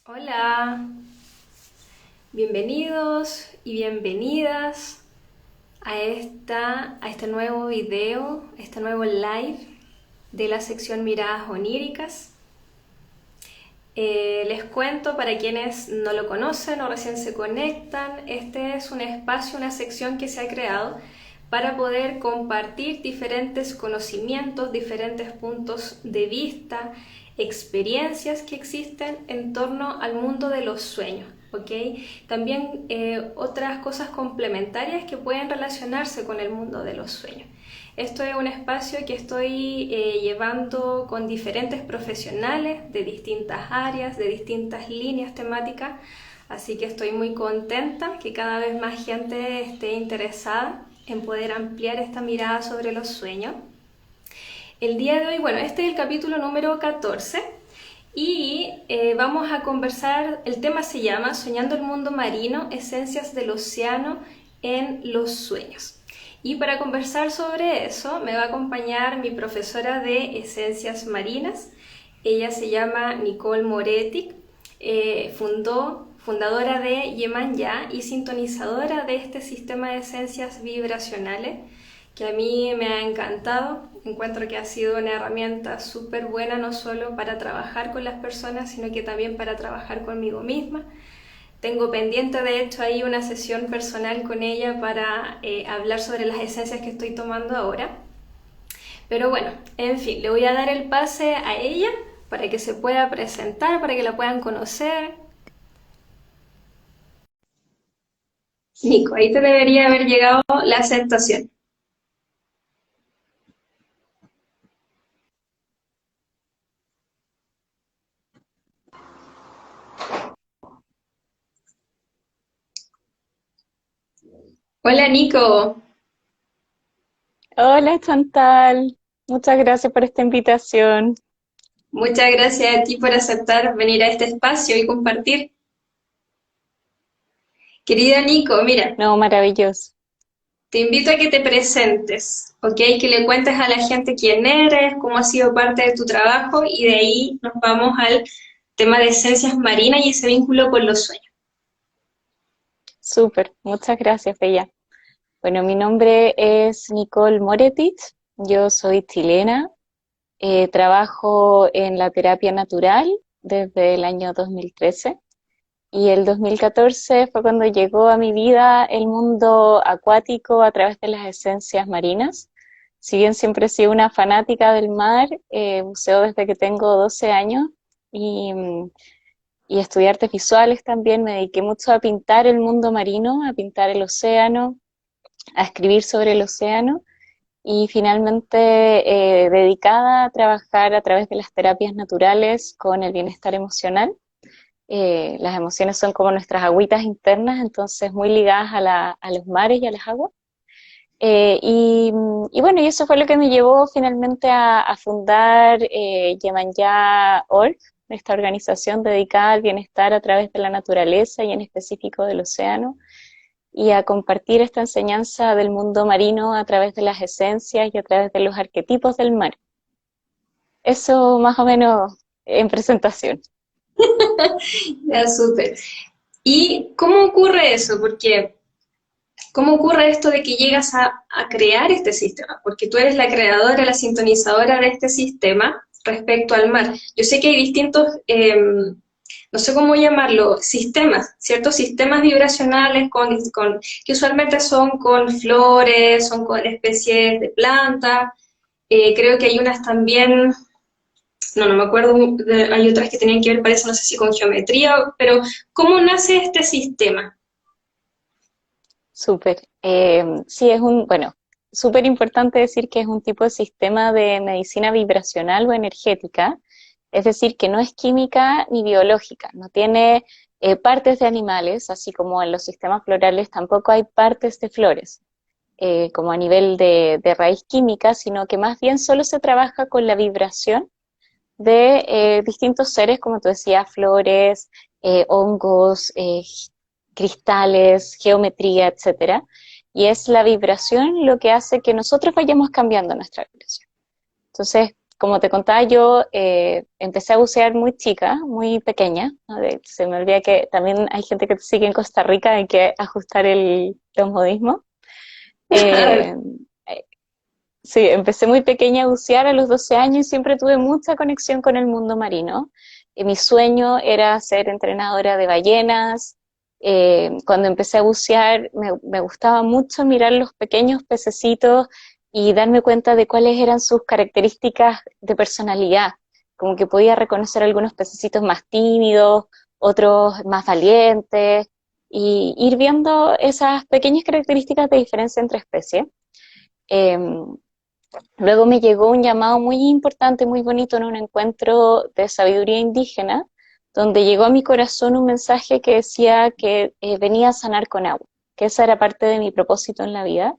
Hola, bienvenidos y bienvenidas a este nuevo video, este nuevo live de la sección Miradas Oníricas. Les cuento para quienes no lo conocen o recién se conectan, este es un espacio, una sección que se ha creado para poder compartir diferentes conocimientos, diferentes puntos de vista, experiencias que existen en torno al mundo de los sueños. ¿Ok? También otras cosas complementarias que pueden relacionarse con el mundo de los sueños. Esto es un espacio que estoy llevando con diferentes profesionales de distintas áreas, de distintas líneas temáticas, así que estoy muy contenta que cada vez más gente esté interesada en poder ampliar esta mirada sobre los sueños. El día de hoy, bueno, este es el capítulo número 14 y vamos a conversar, el tema se llama Soñando el mundo marino, esencias del océano en los sueños. Y para conversar sobre eso me va a acompañar mi profesora de esencias marinas. Ella se llama Nicole Moretti, fundadora de Yemanyá y sintonizadora de este sistema de esencias vibracionales que a mí me ha encantado. Encuentro que ha sido una herramienta súper buena no solo para trabajar con las personas, sino que también para trabajar conmigo misma. Tengo pendiente, de hecho, ahí una sesión personal con ella para hablar sobre las esencias que estoy tomando ahora. Pero bueno, en fin, le voy a dar el pase a ella para que se pueda presentar, para que la puedan conocer. Nico, ahí te debería haber llegado la aceptación. Hola Nico, Hola Chantal, muchas gracias por esta invitación. muchas gracias a ti por aceptar venir a este espacio y compartir. Querida Nico, mira, No, maravilloso. te invito a que te presentes, ¿ok? Que le cuentes a la gente quién eres, cómo ha sido parte de tu trabajo y de ahí nos vamos al tema de esencias marinas y ese vínculo con los sueños. Súper, muchas gracias, Bella. Bueno, mi nombre es Nicole Moretich, yo soy chilena, trabajo en la terapia natural desde el año 2013 y el 2014 fue cuando llegó a mi vida el mundo acuático a través de las esencias marinas. Si bien siempre he sido una fanática del mar, buceo desde que tengo 12 años y y estudié artes visuales también, me dediqué mucho a pintar el mundo marino, a pintar el océano, a escribir sobre el océano y finalmente dedicada a trabajar a través de las terapias naturales con el bienestar emocional. Las emociones son como nuestras agüitas internas, entonces muy ligadas a los mares y a las aguas. Y bueno, y eso fue lo que me llevó finalmente a fundar Yemanyá.org, esta organización dedicada al bienestar a través de la naturaleza y en específico del océano, y a compartir esta enseñanza del mundo marino a través de las esencias y a través de los arquetipos del mar. Eso más o menos en presentación. Ya, súper. ¿Y cómo ocurre eso? Porque, ¿cómo ocurre esto de que llegas a crear este sistema? Porque tú eres la creadora, la sintonizadora de este sistema respecto al mar. Yo sé que hay distintos, no sé cómo llamarlo, sistemas, ciertos sistemas vibracionales que usualmente son con flores, son con especies de plantas. Creo que hay unas también, no me acuerdo, hay otras que tenían que ver, parece, no sé si con geometría, pero ¿cómo nace este sistema? Súper. Sí, bueno, súper importante decir que es un tipo de sistema de medicina vibracional o energética, es decir, que no es química ni biológica, no tiene partes de animales, así como en los sistemas florales tampoco hay partes de flores, como a nivel de raíz química, sino que más bien solo se trabaja con la vibración de distintos seres, como tú decías, flores, hongos, cristales, geometría, etcétera. Y es la vibración lo que hace que nosotros vayamos cambiando nuestra vibración. Entonces, como te contaba, yo empecé a bucear muy chica, muy pequeña, ¿no? Se me olvida que también hay gente que te sigue en Costa Rica, hay que ajustar los modismos. Eh, eh, sí, empecé muy pequeña a bucear a los 12 años y siempre tuve mucha conexión con el mundo marino. Mi sueño era ser entrenadora de ballenas. Cuando empecé a bucear me gustaba mucho mirar los pequeños pececitos y darme cuenta de cuáles eran sus características de personalidad. Como que podía reconocer algunos pececitos más tímidos, otros más valientes, y ir viendo esas pequeñas características de diferencia entre especies. Eh, Luego me llegó un llamado muy importante, muy bonito en un encuentro de sabiduría indígena, donde llegó a mi corazón un mensaje que decía que venía a sanar con agua, que esa era parte de mi propósito en la vida.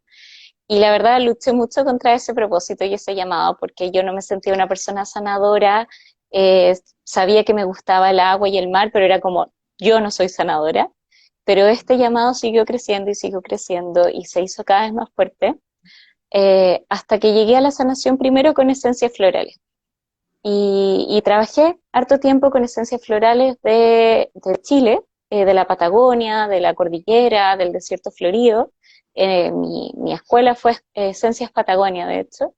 Y la verdad luché mucho contra ese propósito y ese llamado, porque yo no me sentía una persona sanadora, sabía que me gustaba el agua y el mar, pero era como, yo no soy sanadora. Pero este llamado siguió creciendo y se hizo cada vez más fuerte, hasta que llegué a la sanación primero con esencias florales. Y trabajé harto tiempo con esencias florales de Chile, de la Patagonia, de la cordillera, del desierto florido. Mi escuela fue Esencias Patagonia, de hecho.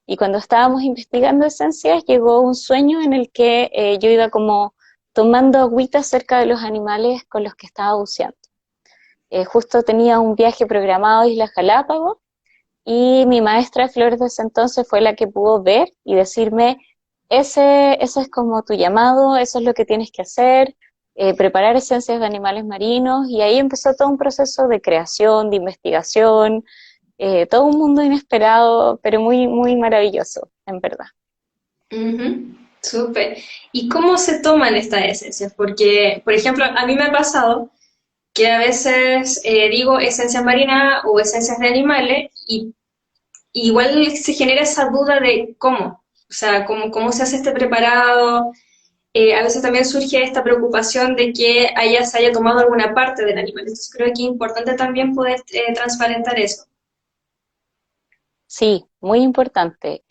Y cuando estábamos investigando esencias, llegó un sueño en el que yo iba como tomando agüita cerca de los animales con los que estaba buceando. Justo tenía un viaje programado a Islas Galápagos y mi maestra de flores de ese entonces fue la que pudo ver y decirme, ese es como tu llamado, eso es lo que tienes que hacer, preparar esencias de animales marinos, y ahí empezó todo un proceso de creación, de investigación, todo un mundo inesperado, pero muy, muy maravilloso, en verdad. Ujú, súper. ¿Y cómo se toman estas esencias? Porque, por ejemplo, a mí me ha pasado que a veces digo esencias marinas o esencias de animales y igual se genera esa duda de cómo, o sea, cómo se hace este preparado. A veces también surge esta preocupación de que se haya tomado alguna parte del animal. Entonces creo que es importante también poder transparentar eso. Sí, muy importante.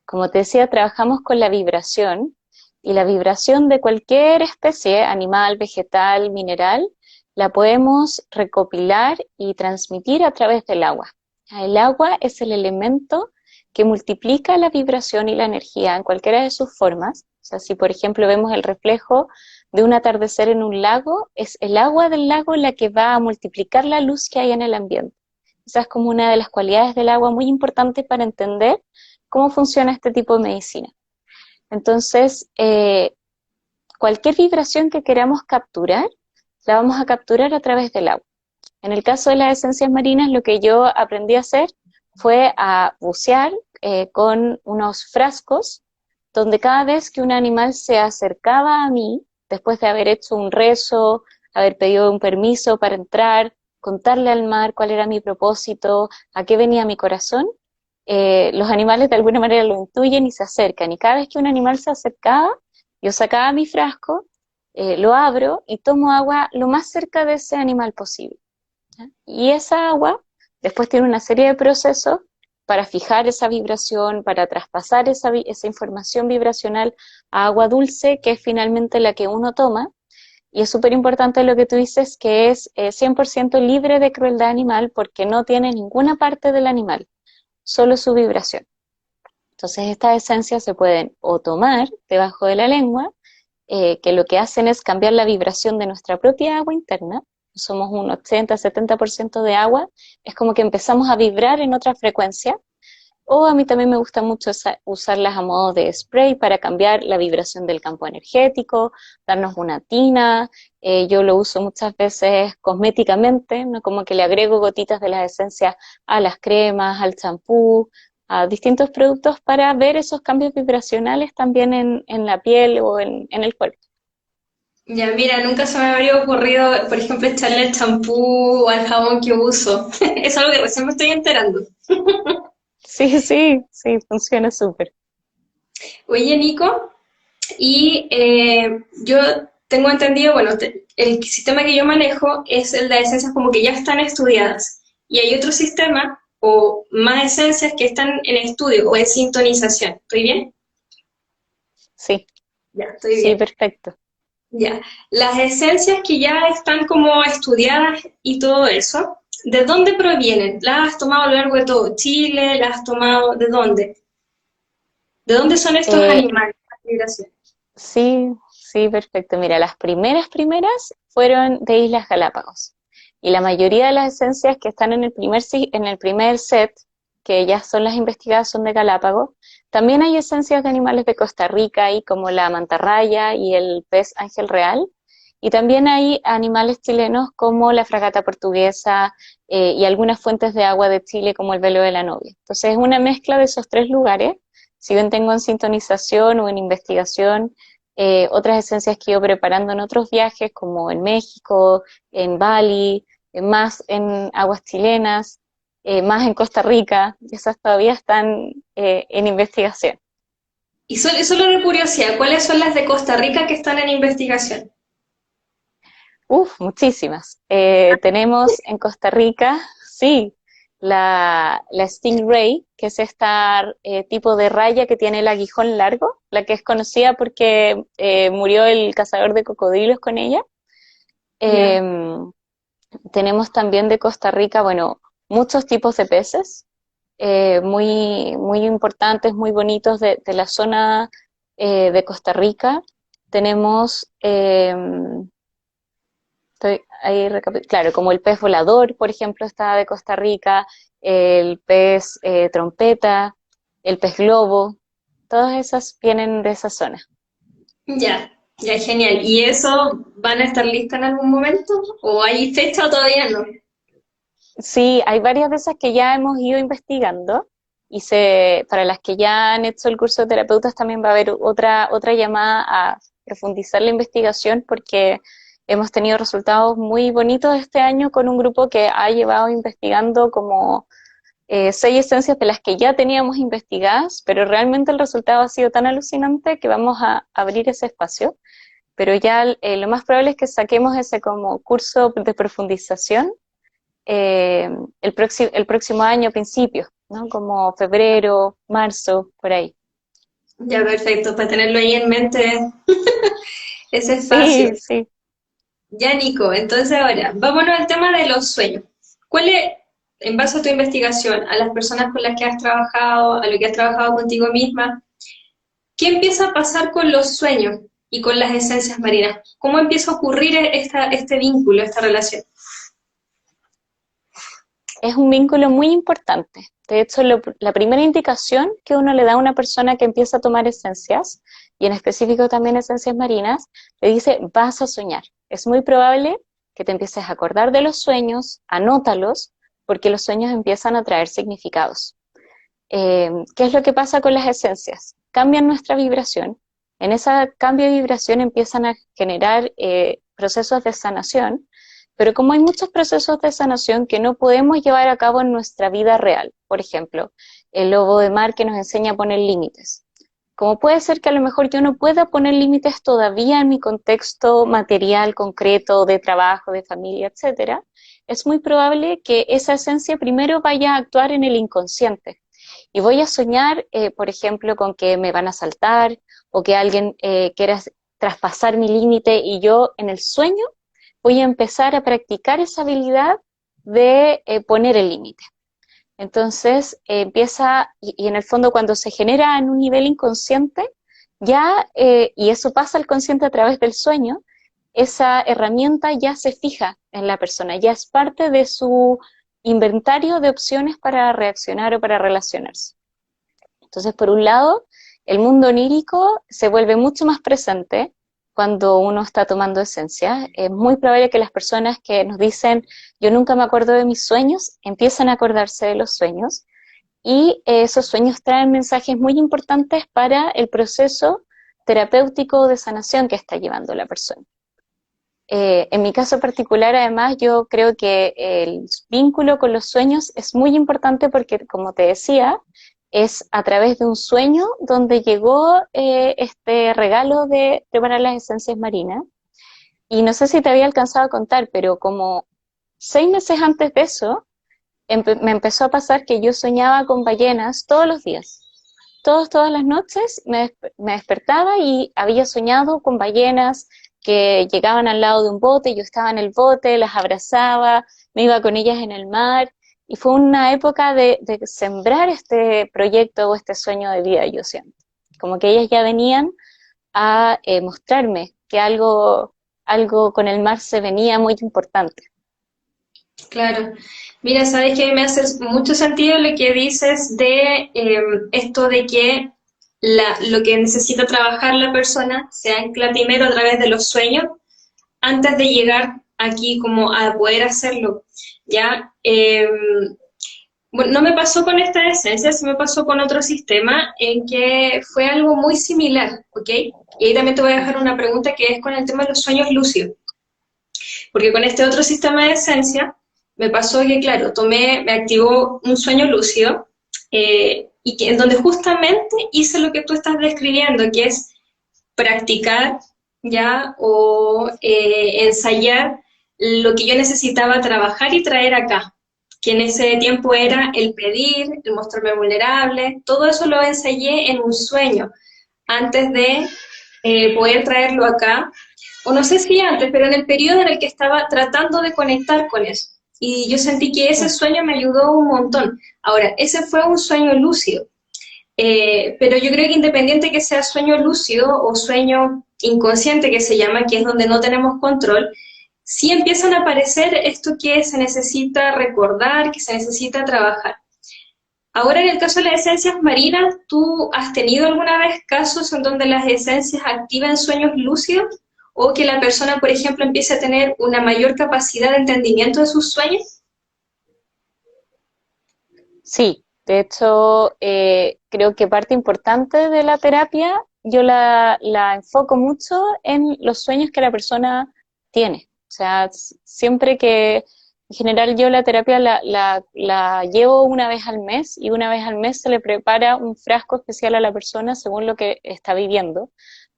Como te decía, trabajamos con la vibración, y la vibración de cualquier especie, animal, vegetal, mineral, la podemos recopilar y transmitir a través del agua. El agua es el elemento que multiplica la vibración y la energía en cualquiera de sus formas. O sea, si por ejemplo vemos el reflejo de un atardecer en un lago, es el agua del lago la que va a multiplicar la luz que hay en el ambiente. Esa es como una de las cualidades del agua muy importante para entender cómo funciona este tipo de medicina. Entonces, cualquier vibración que queramos capturar, la vamos a capturar a través del agua. En el caso de las esencias marinas, lo que yo aprendí a hacer fue a bucear con unos frascos, donde cada vez que un animal se acercaba a mí, después de haber hecho un rezo, haber pedido un permiso para entrar, contarle al mar cuál era mi propósito, a qué venía mi corazón, los animales de alguna manera lo intuyen y se acercan. Y cada vez que un animal se acercaba, yo sacaba mi frasco, lo abro y tomo agua lo más cerca de ese animal posible. ¿Ya? Y esa agua después tiene una serie de procesos para fijar esa vibración, para traspasar esa información vibracional a agua dulce, que es finalmente la que uno toma. Y es súper importante lo que tú dices, que es 100% libre de crueldad animal, porque no tiene ninguna parte del animal, solo su vibración. Entonces estas esencias se pueden o tomar debajo de la lengua, que lo que hacen es cambiar la vibración de nuestra propia agua interna. Somos un 80-70% de agua, es como que empezamos a vibrar en otra frecuencia. O a mí también me gusta mucho usarlas a modo de spray para cambiar la vibración del campo energético, darnos una tina. Yo lo uso muchas veces cosméticamente, ¿no? Como que le agrego gotitas de las esencias a las cremas, al champú, a distintos productos para ver esos cambios vibracionales también en la piel o en el cuerpo. Ya, mira, nunca se me habría ocurrido, por ejemplo, echarle el champú o al jabón que uso. Es algo que recién me estoy enterando. Sí, sí, sí, funciona súper. Oye, Nico, y yo tengo entendido, bueno, el sistema que yo manejo es el de esencias como que ya están estudiadas. Y hay otro sistema o más esencias que están en estudio o en sintonización. ¿Estoy bien? Sí, Ya, estoy sí, bien. perfecto. Ya. Las esencias que ya están como estudiadas y todo eso, ¿de dónde provienen? ¿Las has tomado a lo largo de todo Chile? ¿Las has tomado de dónde? ¿De dónde son estos Eh, animales? Las migraciones. sí, sí, perfecto. Mira, las primeras fueron de Islas Galápagos. Y la mayoría de las esencias que están en el en el primer set, que ya son las investigadas, son de Galápagos. También hay esencias de animales de Costa Rica, ahí como la mantarraya y el pez ángel real. Y también hay animales chilenos como la fragata portuguesa y algunas fuentes de agua de Chile como el velo de la novia. Entonces es una mezcla de esos tres lugares. Si bien tengo en sintonización o en investigación otras esencias que he ido preparando en otros viajes, como en México, en Bali, más en aguas chilenas, más en Costa Rica, esas todavía están en investigación. Y solo de curiosidad, ¿cuáles son las de Costa Rica que están en investigación? Uf, muchísimas. Tenemos en Costa Rica, sí, la Stingray, que es este tipo de raya que tiene el aguijón largo, la que es conocida porque murió el cazador de cocodrilos con ella. Ya. Eh, Tenemos también de Costa Rica, bueno, muchos tipos de peces, muy importantes, muy bonitos de la zona de Costa Rica. Tenemos, estoy ahí claro, como el pez volador, por ejemplo, está de Costa Rica, el pez trompeta, el pez globo, todas esas vienen de esa zona. Ya, ya, genial. ¿Y eso van a estar listas en algún momento? ¿O hay fecha o todavía no? Sí, hay varias de esas que ya hemos ido investigando y para las que ya han hecho el curso de terapeutas también va a haber otra llamada a profundizar la investigación porque hemos tenido resultados muy bonitos este año con un grupo que ha llevado investigando como 6 esencias de las que ya teníamos investigadas, pero realmente el resultado ha sido tan alucinante que vamos a abrir ese espacio. Pero ya lo más probable es que saquemos ese como curso de profundización eh, el próximo año, principios, ¿no? Como febrero, marzo, por ahí. Ya, perfecto, para tenerlo ahí en mente ese espacio. Sí, sí. Ya, Nico, entonces ahora, vámonos al tema de los sueños. ¿Cuál es, en base a tu investigación, a las personas con las que has trabajado, a lo que has trabajado contigo misma, qué empieza a pasar con los sueños y con las esencias marinas? ¿Cómo empieza a ocurrir este vínculo, esta relación? Es un vínculo muy importante. De hecho, la primera indicación que uno le da a una persona que empieza a tomar esencias, y en específico también esencias marinas, le dice, vas a soñar. Es muy probable que te empieces a acordar de los sueños, anótalos, porque los sueños empiezan a traer significados. ¿Qué es lo que pasa con las esencias? Cambian nuestra vibración. En ese cambio de vibración empiezan a generar procesos de sanación, pero como hay muchos procesos de sanación que no podemos llevar a cabo en nuestra vida real, por ejemplo, el lobo de mar que nos enseña a poner límites. Como puede ser que a lo mejor yo no pueda poner límites todavía en mi contexto material, concreto, de trabajo, de familia, etcétera, es muy probable que esa esencia primero vaya a actuar en el inconsciente y voy a soñar, por ejemplo, con que me van a asaltar o que alguien quiera traspasar mi límite y yo en el sueño voy a empezar a practicar esa habilidad de poner el límite. Entonces empieza, y en el fondo cuando se genera en un nivel inconsciente, ya, y eso pasa al consciente a través del sueño, esa herramienta ya se fija en la persona, ya es parte de su inventario de opciones para reaccionar o para relacionarse. Entonces, por un lado, el mundo onírico se vuelve mucho más presente cuando uno está tomando esencia. Es muy probable que las personas que nos dicen, yo nunca me acuerdo de mis sueños, empiezan a acordarse de los sueños. Y esos sueños traen mensajes muy importantes para el proceso terapéutico de sanación que está llevando la persona. En mi caso particular, además, yo creo que el vínculo con los sueños es muy importante porque, como te decía, es a través de un sueño donde llegó este regalo de preparar las esencias marinas. Y no sé si te había alcanzado a contar, pero como 6 meses antes de eso, me empezó a pasar que yo soñaba con ballenas todos los días. Todas las noches me despertaba y había soñado con ballenas que llegaban al lado de un bote, yo estaba en el bote, las abrazaba, me iba con ellas en el mar, y fue una época de sembrar este proyecto o este sueño de vida, yo siento. Como que ellas ya venían a mostrarme que algo con el mar se venía muy importante. Claro. Mira, sabes que me hace mucho sentido lo que dices de esto de que lo que necesita trabajar la persona se ancla primero a través de los sueños antes de llegar aquí como a poder hacerlo. ¿Ya? Bueno, no me pasó con esta esencia, sí me pasó con otro sistema en que fue algo muy similar, ¿ok? Y ahí también te voy a dejar una pregunta que es con el tema de los sueños lúcidos. Porque con este otro sistema de esencia me pasó que, claro, me activó un sueño lúcido y que, en donde justamente hice lo que tú estás describiendo, que es practicar ya o ensayar lo que yo necesitaba trabajar y traer acá, que en ese tiempo era el pedir, el mostrarme vulnerable, todo eso lo ensayé en un sueño antes de poder traerlo acá, o no sé si antes, pero en el periodo en el que estaba tratando de conectar con eso. Y yo sentí que ese sueño me ayudó un montón. Ahora, ese fue un sueño lúcido, pero yo creo que independiente que sea sueño lúcido o sueño inconsciente que se llama, que es donde no tenemos control, sí empiezan a aparecer esto que se necesita recordar, que se necesita trabajar. Ahora, en el caso de las esencias marinas, ¿tú has tenido alguna vez casos en donde las esencias activan sueños lúcidos? ¿O que la persona, por ejemplo, empiece a tener una mayor capacidad de entendimiento de sus sueños? Sí, de hecho, creo que parte importante de la terapia yo la enfoco mucho en los sueños que la persona tiene. O sea, siempre que, en general, yo la terapia la llevo una vez al mes y una vez al mes se le prepara un frasco especial a la persona según lo que está viviendo,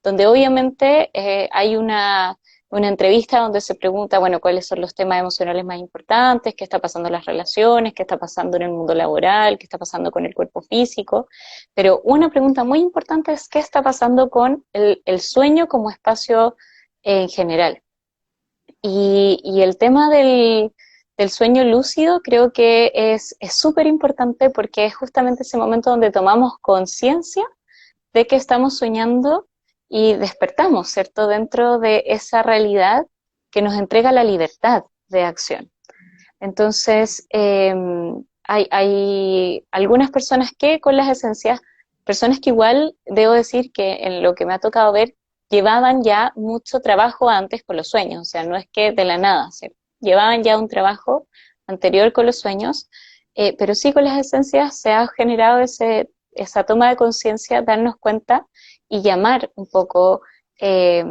donde obviamente hay una entrevista donde se pregunta, bueno, cuáles son los temas emocionales más importantes, qué está pasando en las relaciones, qué está pasando en el mundo laboral, qué está pasando con el cuerpo físico, pero una pregunta muy importante es qué está pasando con el sueño como espacio en general. Y el tema del sueño lúcido creo que es súper importante porque es justamente ese momento donde tomamos conciencia de que estamos soñando y despertamos, ¿cierto? Dentro de esa realidad que nos entrega la libertad de acción. Entonces, hay algunas personas que con las esencias, personas que igual debo decir que en lo que me ha tocado ver, llevaban ya mucho trabajo antes con los sueños, o sea, no es que de la nada, ¿cierto? Llevaban ya un trabajo anterior con los sueños, pero sí con las esencias se ha generado esa toma de conciencia, darnos cuenta y llamar un poco, a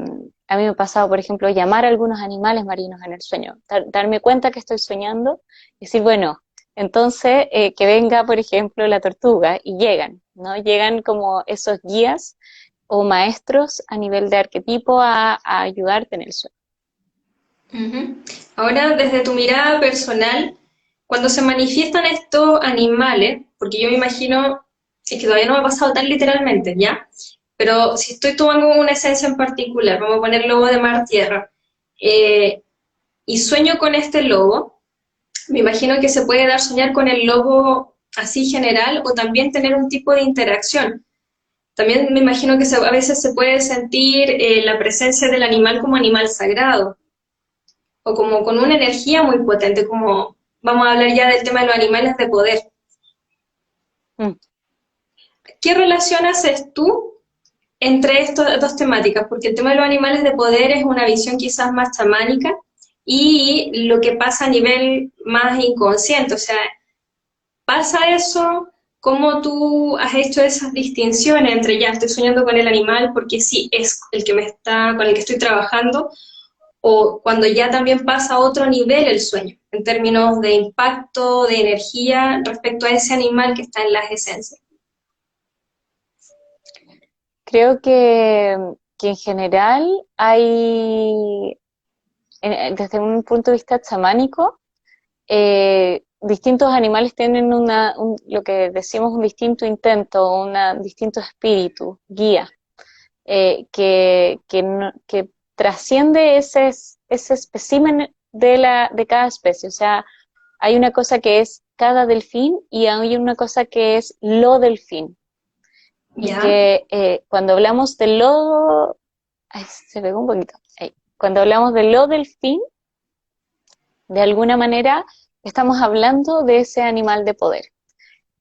mí me ha pasado, por ejemplo, llamar a algunos animales marinos en el sueño, darme cuenta que estoy soñando y decir, bueno, entonces que venga, por ejemplo, la tortuga y llegan, ¿no? Llegan como esos guías o maestros a nivel de arquetipo a ayudarte en el sueño. Ujú. Ahora, desde tu mirada personal, cuando se manifiestan estos animales, porque yo me imagino, es que todavía no me ha pasado tan literalmente, ¿ya? Pero si estoy tomando una esencia en particular, vamos a poner lobo de mar tierra, eh, y sueño con este lobo, me imagino que se puede dar soñar con el lobo así general o también tener un tipo de interacción. También me imagino que a veces se puede sentir la presencia del animal como animal sagrado o como con una energía muy potente, como vamos a hablar ya del tema de los animales de poder. Mm. ¿Qué relación haces tú entre estas dos temáticas? Porque el tema de los animales de poder es una visión quizás más chamánica y lo que pasa a nivel más inconsciente, o sea, ¿pasa eso? ¿Cómo tú has hecho esas distinciones entre ya estoy soñando con el animal porque sí es el que me está, con el que estoy trabajando, o cuando ya también pasa a otro nivel el sueño, en términos de impacto, de energía respecto a ese animal que está en las esencias? Creo que en general hay, desde un punto de vista chamánico, distintos animales tienen lo que decimos un distinto intento, un distinto espíritu, guía, que trasciende ese espécimen de cada especie. O sea, hay una cosa que es cada delfín y hay una cosa que es lo delfín. Y ¿Ya? que cuando hablamos de lo... Ay, se pegó un poquito. Ahí. Cuando hablamos de lo delfín, de alguna manera estamos hablando de ese animal de poder.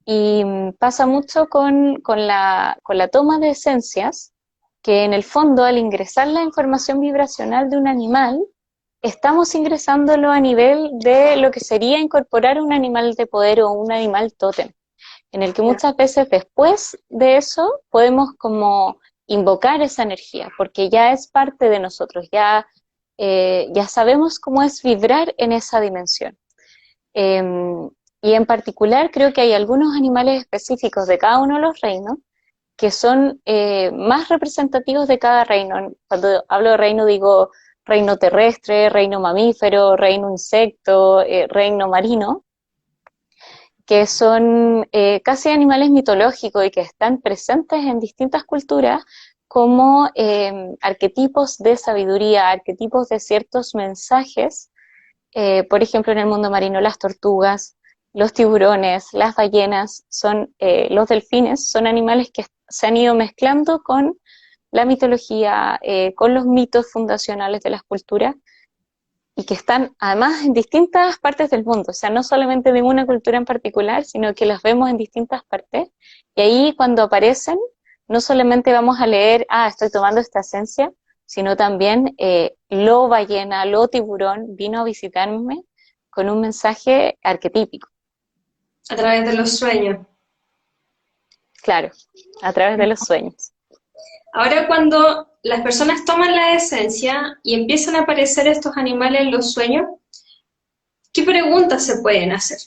Y pasa mucho con la toma de esencias, que en el fondo al ingresar la información vibracional de un animal, estamos ingresándolo a nivel de lo que sería incorporar un animal de poder o un animal tótem, en el que Ya. muchas veces después de eso podemos como invocar esa energía, porque ya es parte de nosotros, ya sabemos cómo es vibrar en esa dimensión. Eh, y en particular creo que hay algunos animales específicos de cada uno de los reinos que son más representativos de cada reino. Cuando hablo de reino digo reino terrestre, reino mamífero, reino insecto, reino marino, que son casi animales mitológicos y que están presentes en distintas culturas como arquetipos de sabiduría, arquetipos de ciertos mensajes. Por ejemplo, en el mundo marino, las tortugas, los tiburones, las ballenas, los delfines, son animales que se han ido mezclando con la mitología, con los mitos fundacionales de las culturas, y que están además en distintas partes del mundo, o sea, no solamente de una cultura en particular, sino que los vemos en distintas partes, y ahí cuando aparecen, no solamente vamos a leer, estoy tomando esta esencia, sino también lo ballena, lo tiburón vino a visitarme con un mensaje arquetípico, A través de los sueños. claro, a través de los sueños. Ahora, cuando las personas toman la esencia y empiezan a aparecer estos animales en los sueños, ¿qué preguntas se pueden hacer?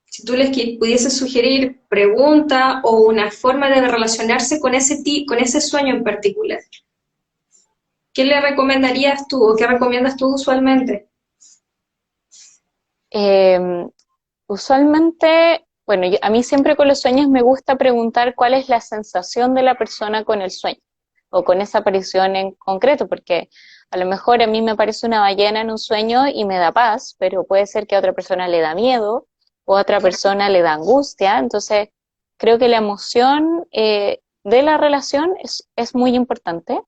Si tú les pudieses sugerir preguntas o una forma de relacionarse con con ese sueño en particular, ¿qué le recomendarías tú o qué recomiendas tú usualmente? Eh, Usualmente, bueno, a mí siempre con los sueños me gusta preguntar cuál es la sensación de la persona con el sueño o con esa aparición en concreto, porque a lo mejor a mí me aparece una ballena en un sueño y me da paz, pero puede ser que a otra persona le da miedo o a otra persona le da angustia. Entonces, creo que la emoción de la relación es muy importante,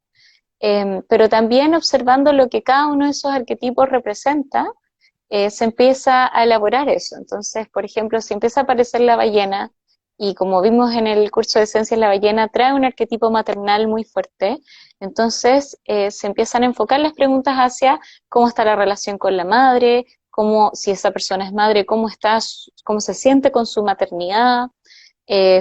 pero también observando lo que cada uno de esos arquetipos representa, se empieza a elaborar eso. Entonces, por ejemplo, si empieza a aparecer la ballena, y como vimos en el curso de Esencias, la ballena trae un arquetipo maternal muy fuerte, entonces se empiezan a enfocar las preguntas hacia cómo está la relación con la madre, si esa persona es madre, cómo se siente con su maternidad,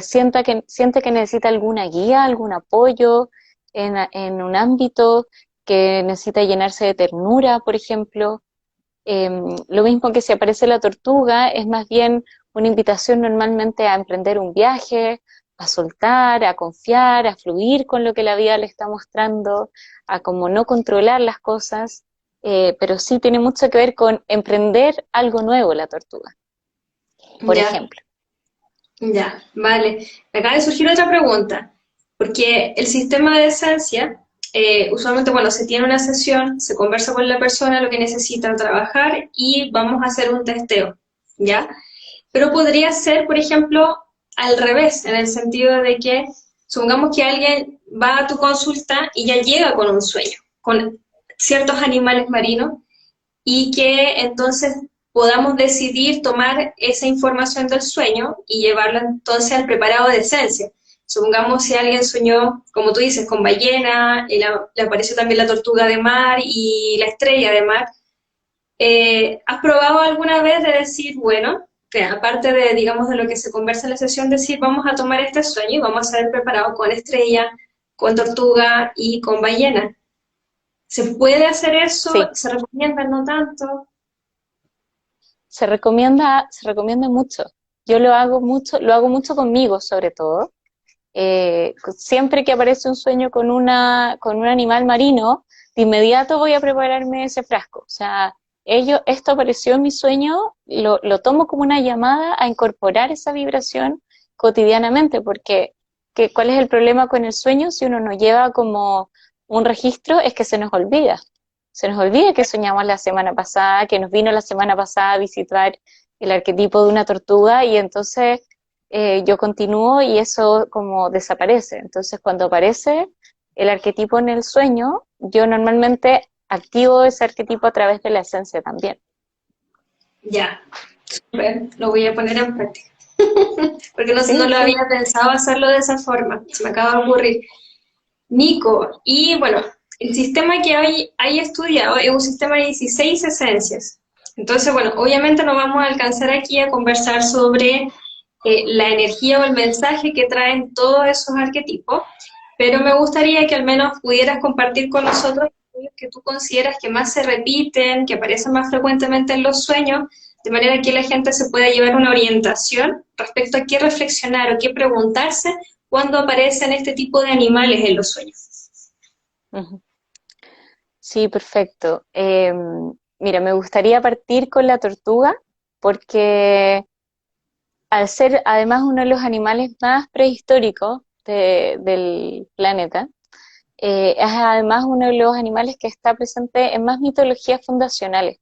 siente que necesita alguna guía, algún apoyo en un ámbito, que necesita llenarse de ternura, por ejemplo. Lo mismo que si aparece la tortuga, es más bien una invitación normalmente a emprender un viaje, a soltar, a confiar, a fluir con lo que la vida le está mostrando, a como no controlar las cosas, pero sí tiene mucho que ver con emprender algo nuevo la tortuga, por Ya, ejemplo. ya, vale. Me acaba de surgir otra pregunta, porque el sistema de esencia, usualmente cuando se tiene una sesión, se conversa con la persona lo que necesita trabajar y vamos a hacer un testeo, ¿ya? Pero podría ser, por ejemplo, al revés, en el sentido de que supongamos que alguien va a tu consulta y ya llega con un sueño, con ciertos animales marinos, y que entonces podamos decidir tomar esa información del sueño y llevarla entonces al preparado de esencia. Supongamos si alguien soñó, como tú dices, con ballena, y le apareció también la tortuga de mar y la estrella de mar. ¿Has probado alguna vez de decir, bueno, que aparte de, digamos, de lo que se conversa en la sesión, decir, vamos a tomar este sueño y vamos a ser preparados con estrella, con tortuga y con ballena? ¿Se puede hacer eso? Sí, ¿Se recomienda no tanto? se recomienda mucho. Yo lo hago mucho conmigo sobre todo. Siempre que aparece un sueño con un animal marino, de inmediato voy a prepararme ese frasco. O sea, esto apareció en mi sueño, lo tomo como una llamada a incorporar esa vibración cotidianamente, porque ¿cuál es el problema con el sueño? Si uno no lleva como un registro, es que se nos olvida. Se nos olvida que soñamos la semana pasada, que nos vino la semana pasada a visitar el arquetipo de una tortuga, y entonces yo continúo y eso como desaparece. Entonces cuando aparece el arquetipo en el sueño, yo normalmente activo ese arquetipo a través de la esencia también. Ya, súper, lo voy a poner en práctica. Porque no, no Sí, lo sí. había pensado hacerlo de esa forma, se me acaba de ocurrir. Nico, y bueno, el sistema que hoy hay estudiado es un sistema de 16 esencias. Entonces, bueno, obviamente no vamos a alcanzar aquí a conversar sobre la energía o el mensaje que traen todos esos arquetipos, pero me gustaría que al menos pudieras compartir con nosotros aquellos que tú consideras que más se repiten, que aparecen más frecuentemente en los sueños, de manera que la gente se pueda llevar una orientación respecto a qué reflexionar o qué preguntarse cuando aparecen este tipo de animales en los sueños. Ujú. Sí, perfecto. Mira, me gustaría partir con la tortuga porque al ser además uno de los animales más prehistóricos del planeta, es además uno de los animales que está presente en más mitologías fundacionales.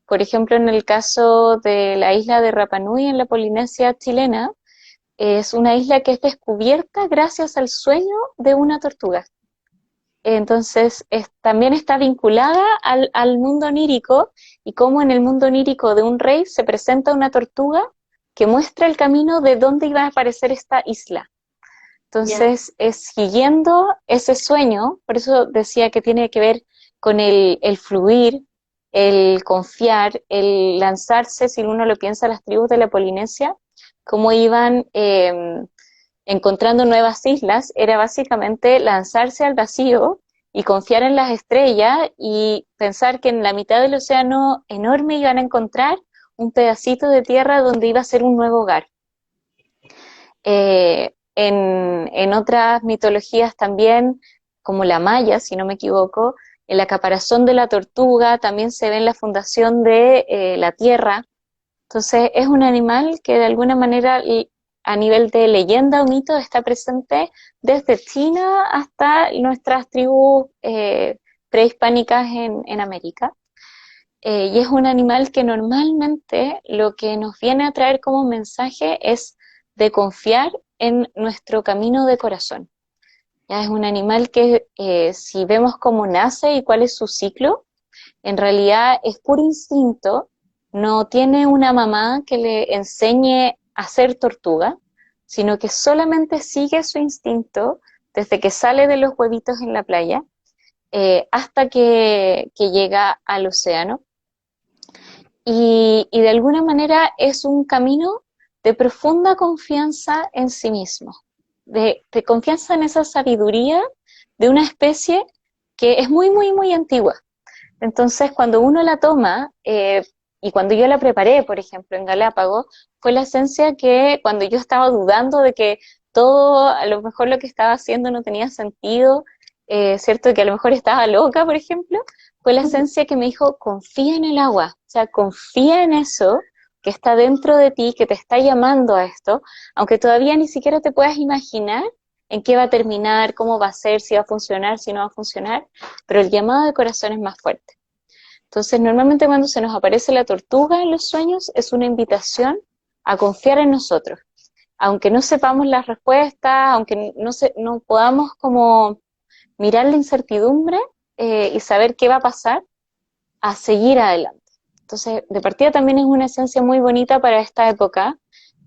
Por ejemplo, en el caso de la isla de Rapa Nui en la Polinesia chilena, es una isla que es descubierta gracias al sueño de una tortuga. Entonces, también está vinculada al mundo onírico, y cómo en el mundo onírico de un rey se presenta una tortuga que muestra el camino de dónde iba a aparecer esta isla. Ya, Entonces, es siguiendo ese sueño, por eso decía que tiene que ver con el fluir, el confiar, el lanzarse, si uno lo piensa, las tribus de la Polinesia, cómo iban encontrando nuevas islas, era básicamente lanzarse al vacío y confiar en las estrellas y pensar que en la mitad del océano enorme iban a encontrar un pedacito de tierra donde iba a ser un nuevo hogar. En otras mitologías también, como la maya, si no me equivoco, en la caparazón de la tortuga también se ve en la fundación de la tierra. Entonces es un animal que de alguna manera a nivel de leyenda o mito está presente desde China hasta nuestras tribus prehispánicas en América. Y es un animal que normalmente lo que nos viene a traer como mensaje es de confiar en nuestro camino de corazón. Ya es un animal que si vemos cómo nace y cuál es su ciclo, en realidad es puro instinto, no tiene una mamá que le enseñe a ser tortuga, sino que solamente sigue su instinto desde que sale de los huevitos en la playa hasta que llega al océano. Y de alguna manera es un camino de profunda confianza en sí mismo, de confianza en esa sabiduría de una especie que es muy, muy, muy antigua. Entonces, cuando uno la toma, y cuando yo la preparé, por ejemplo, en Galápagos, fue la esencia que cuando yo estaba dudando de que todo, a lo mejor lo que estaba haciendo no tenía sentido, cierto, que a lo mejor estaba loca, por ejemplo, fue la esencia que me dijo, confía en el agua, o sea, confía en eso que está dentro de ti, que te está llamando a esto, aunque todavía ni siquiera te puedas imaginar en qué va a terminar, cómo va a ser, si va a funcionar, si no va a funcionar, pero el llamado de corazón es más fuerte. Entonces, normalmente cuando se nos aparece la tortuga en los sueños, es una invitación a confiar en nosotros. Aunque no sepamos las respuestas, aunque no podamos como mirar la incertidumbre y saber qué va a pasar, a seguir adelante. Entonces, de partida también es una esencia muy bonita para esta época,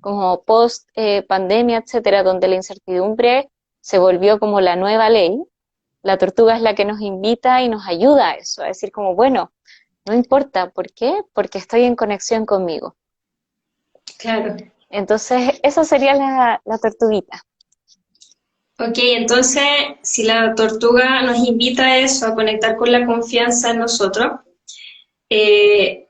como post pandemia, etcétera, donde la incertidumbre se volvió como la nueva ley. La tortuga es la que nos invita y nos ayuda a eso, a decir como, bueno, no importa, ¿por qué? Porque estoy en conexión conmigo. claro. Entonces, esa sería la tortuguita. Ok, entonces, si la tortuga nos invita a eso, a conectar con la confianza en nosotros, eh,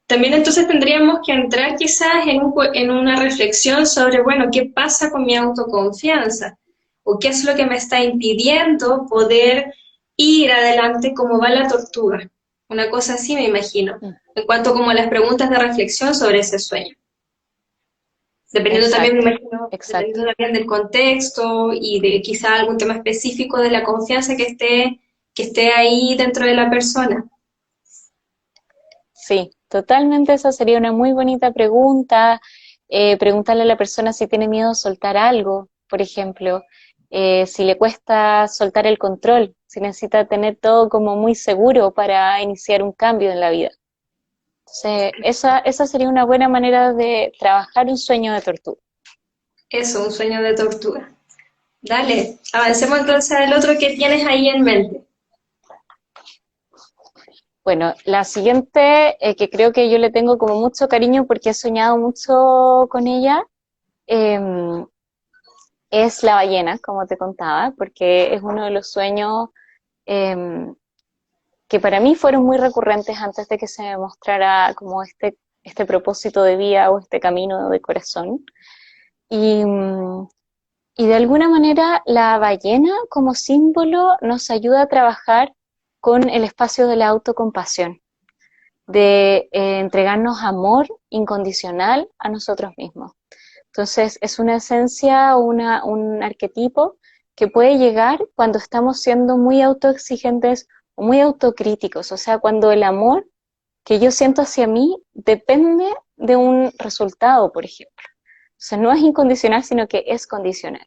también entonces tendríamos que entrar quizás en una reflexión sobre, bueno, ¿qué pasa con mi autoconfianza? ¿O qué es lo que me está impidiendo poder ir adelante como va la tortuga? una cosa así me imagino, Mm. en cuanto como a las preguntas de reflexión sobre ese sueño. Dependiendo también, me Exacto, imagino, exacto. dependiendo también del contexto y de quizá algún tema específico de la confianza que esté ahí dentro de la persona. Sí, totalmente esa sería una muy bonita pregunta. Preguntarle a la persona si tiene miedo a soltar algo, por ejemplo, si le cuesta soltar el control, si necesita tener todo como muy seguro para iniciar un cambio en la vida. Entonces, esa sería una buena manera de trabajar un sueño de tortuga. Eso, un sueño de tortuga. Dale, avancemos entonces al otro que tienes ahí en mente. Bueno, la siguiente, que creo que yo le tengo como mucho cariño porque he soñado mucho con ella, em, es la ballena, como te contaba, porque es uno de los sueños em, que para mí fueron muy recurrentes antes de que se me mostrara como este propósito de vida o este camino de corazón. Y, y de alguna manera la ballena como símbolo nos ayuda a trabajar con el espacio de la autocompasión, de entregarnos amor incondicional a nosotros mismos. Entonces, es una esencia, un arquetipo que puede llegar cuando estamos siendo muy autoexigentes o muy autocríticos, o sea, cuando el amor que yo siento hacia mí depende de un resultado, por ejemplo. O sea, no es incondicional, sino que es condicional.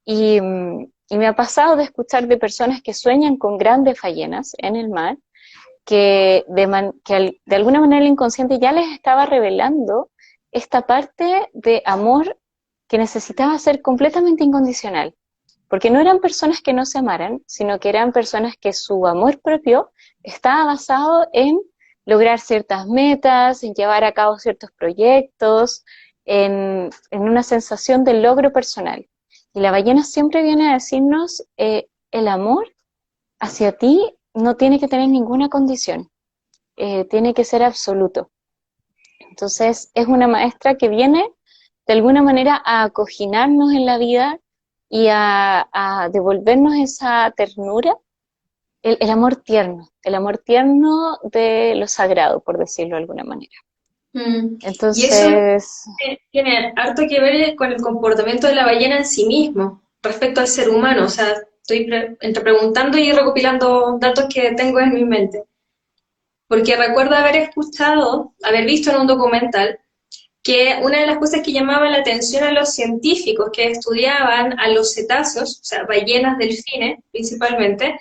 Y me ha pasado de escuchar de personas que sueñan con grandes ballenas en el mar, que de alguna manera el inconsciente ya les estaba revelando esta parte de amor que necesitaba ser completamente incondicional, porque no eran personas que no se amaran, sino que eran personas que su amor propio estaba basado en lograr ciertas metas, en llevar a cabo ciertos proyectos, en una sensación de logro personal. Y la ballena siempre viene a decirnos, el amor hacia ti no tiene que tener ninguna condición, tiene que ser absoluto. Entonces es una maestra que viene de alguna manera a acoginarnos en la vida y a devolvernos esa ternura, el amor tierno de lo sagrado, por decirlo de alguna manera. Mm. Y eso Entonces, tiene harto que ver con el comportamiento de la ballena en sí mismo, respecto al ser humano. O sea, estoy entre preguntando y recopilando datos que tengo en mi mente. Porque recuerdo haber escuchado, haber visto en un documental, que una de las cosas que llamaba la atención a los científicos que estudiaban a los cetáceos, o sea, ballenas delfines principalmente,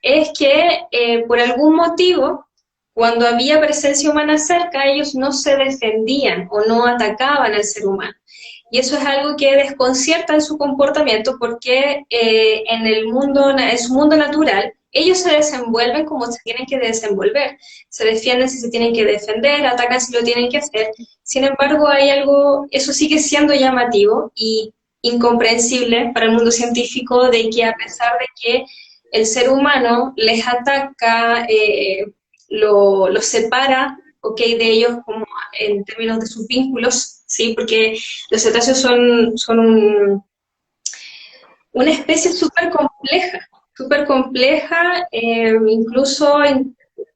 es que por algún motivo, cuando había presencia humana cerca, ellos no se defendían o no atacaban al ser humano. Y eso es algo que desconcierta en su comportamiento porque en su mundo natural, ellos se desenvuelven como se tienen que desenvolver, se defienden si se tienen que defender, atacan si lo tienen que hacer. Sin embargo, hay algo, eso sigue siendo llamativo y incomprensible para el mundo científico de que a pesar de que el ser humano les ataca, lo separa, ¿ok? De ellos como en términos de sus vínculos, ¿sí? Porque los cetáceos son una especie súper compleja, incluso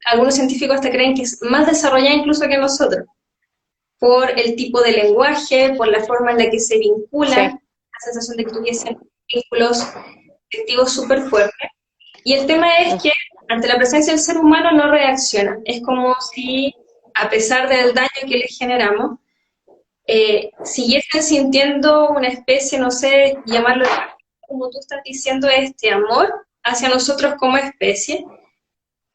algunos científicos hasta creen que es más desarrollada incluso que nosotros, por el tipo de lenguaje, por la forma en la que se vinculan, sí, la sensación de que tuviesen vínculos afectivos súper fuertes. Y el tema es que ante la presencia del ser humano no reaccionan. Es como si, a pesar del daño que les generamos, siguiesen sintiendo una especie, no sé, llamarlo como tú estás diciendo, este amor hacia nosotros como especie,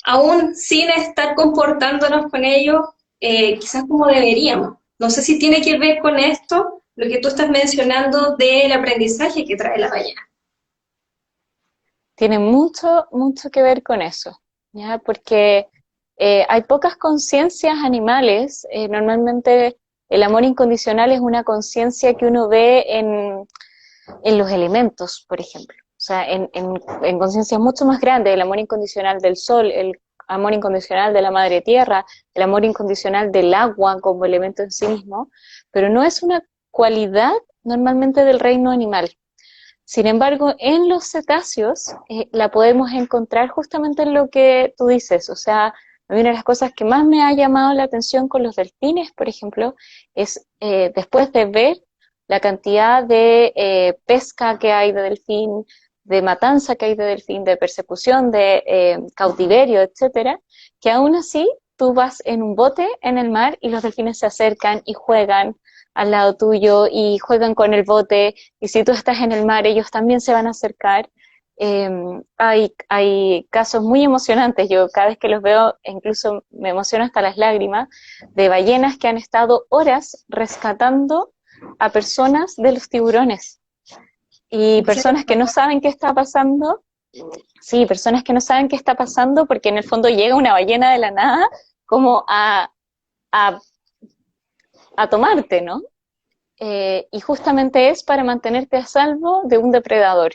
aún sin estar comportándonos con ellos quizás como deberíamos. No sé si tiene que ver con esto, lo que tú estás mencionando del aprendizaje que trae la ballena. tiene mucho, mucho que ver con eso, ¿ya? Porque hay pocas conciencias animales. Normalmente el amor incondicional es una conciencia que uno ve en los elementos, por ejemplo. O sea, en conciencias mucho más grandes, el amor incondicional del sol, el amor incondicional de la madre tierra, el amor incondicional del agua como elemento en sí mismo, pero no es una cualidad normalmente del reino animal. Sin embargo, en los cetáceos la podemos encontrar justamente en lo que tú dices, o sea, A mí una de las cosas que más me ha llamado la atención con los delfines, por ejemplo, es después de ver la cantidad de pesca que hay de delfín, de matanza que hay de delfín, de persecución, de cautiverio, etcétera, que aún así tú vas en un bote en el mar y los delfines se acercan y juegan al lado tuyo y juegan con el bote, y si tú estás en el mar ellos también se van a acercar. Hay casos muy emocionantes, yo cada vez que los veo incluso me emociono hasta las lágrimas, de ballenas que han estado horas rescatando a personas de los tiburones, y ¿En serio? personas que no saben qué está pasando. Sí, personas que no saben qué está pasando porque en el fondo llega una ballena de la nada como a, a tomarte, ¿no? Y justamente es para mantenerte a salvo de un depredador.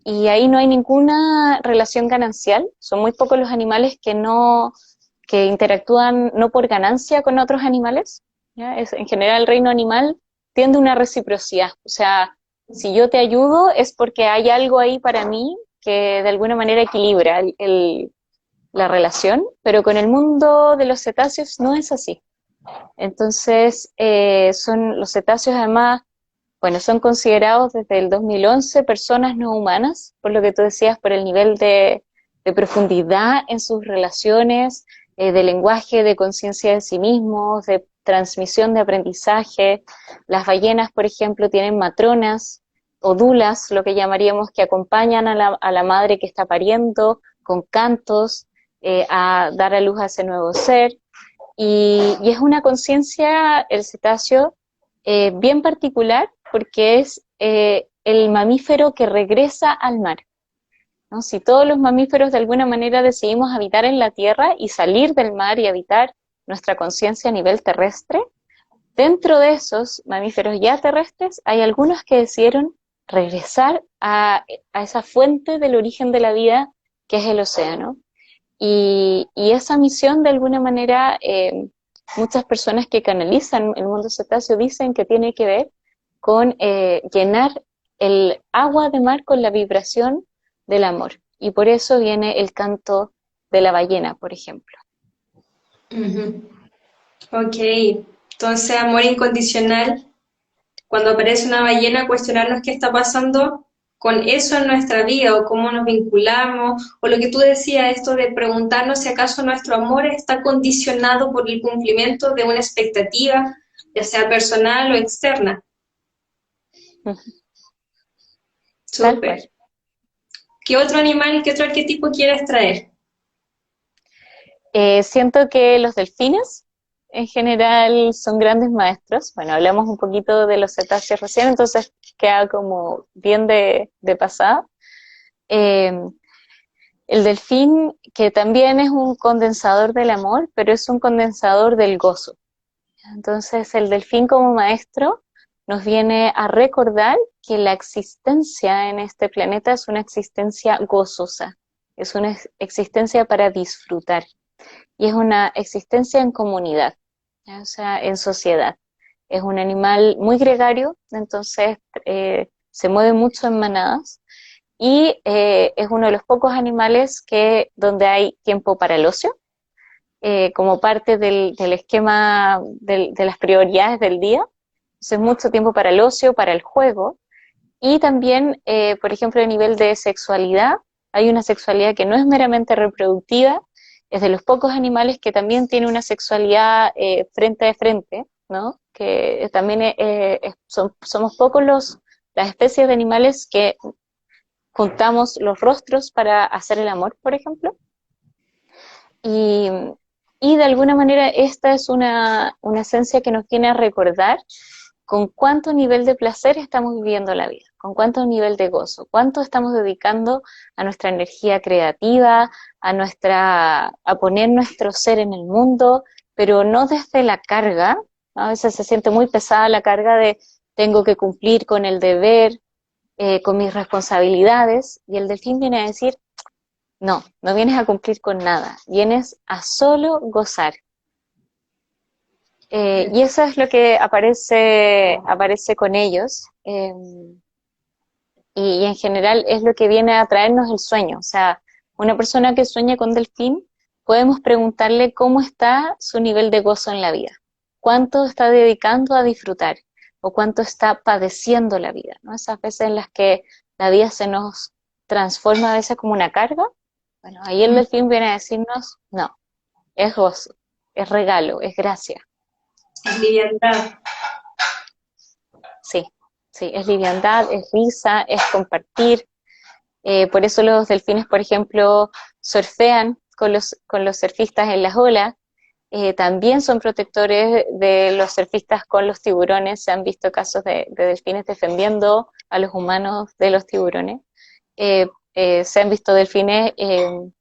Y ahí no hay ninguna relación ganancial, son muy pocos los animales que interactúan no por ganancia con otros animales, ¿ya? En general el reino animal tiende a una reciprocidad, o sea, si yo te ayudo es porque hay algo ahí para mí que de alguna manera equilibra la relación, pero con el mundo de los cetáceos no es así. Entonces, los cetáceos además, bueno, son considerados desde el 2011 personas no humanas, por lo que tú decías, por el nivel de profundidad en sus relaciones, de lenguaje, de conciencia de sí mismos, de transmisión de aprendizaje. Las ballenas, por ejemplo, tienen matronas o dulas, lo que llamaríamos, que acompañan a la madre que está pariendo con cantos, a dar a luz a ese nuevo ser. Y es una conciencia, el cetáceo, bien particular, porque es el mamífero que regresa al mar, ¿no? Si todos los mamíferos de alguna manera decidimos habitar en la tierra y salir del mar y habitar nuestra conciencia a nivel terrestre, dentro de esos mamíferos ya terrestres hay algunos que decidieron regresar a esa fuente del origen de la vida, que es el océano. Y esa misión, de alguna manera, muchas personas que canalizan el mundo cetáceo dicen que tiene que ver con llenar el agua de mar con la vibración del amor. Y por eso viene el canto de la ballena, por ejemplo. Ujú. Ok, entonces amor incondicional. Cuando aparece una ballena, cuestionarnos qué está pasando con eso en nuestra vida o cómo nos vinculamos, o lo que tú decías, esto de preguntarnos si acaso nuestro amor está condicionado por el cumplimiento de una expectativa, ya sea personal o externa. Tal cual. Súper. ¿Qué otro animal, qué otro arquetipo quieres traer? Siento que los delfines en general son grandes maestros. Bueno, hablamos un poquito de los cetáceos recién, entonces queda como bien de pasada. Eh, el delfín, que también es un condensador del amor, pero es un condensador del gozo. Entonces, el delfín como maestro nos viene a recordar que la existencia en este planeta es una existencia gozosa, es una existencia para disfrutar, y es una existencia en comunidad, ¿ya? O sea, en sociedad. Es un animal muy gregario, entonces se mueve mucho en manadas, y es uno de los pocos animales donde hay tiempo para el ocio, como parte del esquema de las prioridades del día. Entonces, mucho tiempo para el ocio, para el juego, y también, por ejemplo, a nivel de sexualidad, hay una sexualidad que no es meramente reproductiva, es de los pocos animales que también tiene una sexualidad frente a frente, ¿no? Que también somos pocos las especies de animales que juntamos los rostros para hacer el amor, por ejemplo. Y, y de alguna manera esta es una esencia que nos viene a recordar con cuánto nivel de placer estamos viviendo la vida, con cuánto nivel de gozo, cuánto estamos dedicando a nuestra energía creativa, a poner nuestro ser en el mundo, pero no desde la carga, ¿no? A veces se siente muy pesada la carga de tengo que cumplir con el deber, con mis responsabilidades, y el delfín viene a decir, no, no vienes a cumplir con nada, vienes a solo gozar. Y eso es lo que aparece con ellos, y en general es lo que viene a traernos el sueño. O sea, una persona que sueña con delfín podemos preguntarle cómo está su nivel de gozo en la vida, cuánto está dedicando a disfrutar o cuánto está padeciendo la vida, ¿no? Esas veces en las que la vida se nos transforma a veces como una carga. Bueno, ahí el delfín viene a decirnos, no, es gozo, es regalo, es gracia. Es liviandad. Sí, sí, es liviandad, es risa, es compartir. Por eso los delfines, por ejemplo, surfean con los surfistas en las olas. También son protectores de los surfistas con los tiburones. Se han visto casos de delfines defendiendo a los humanos de los tiburones. Se han visto delfines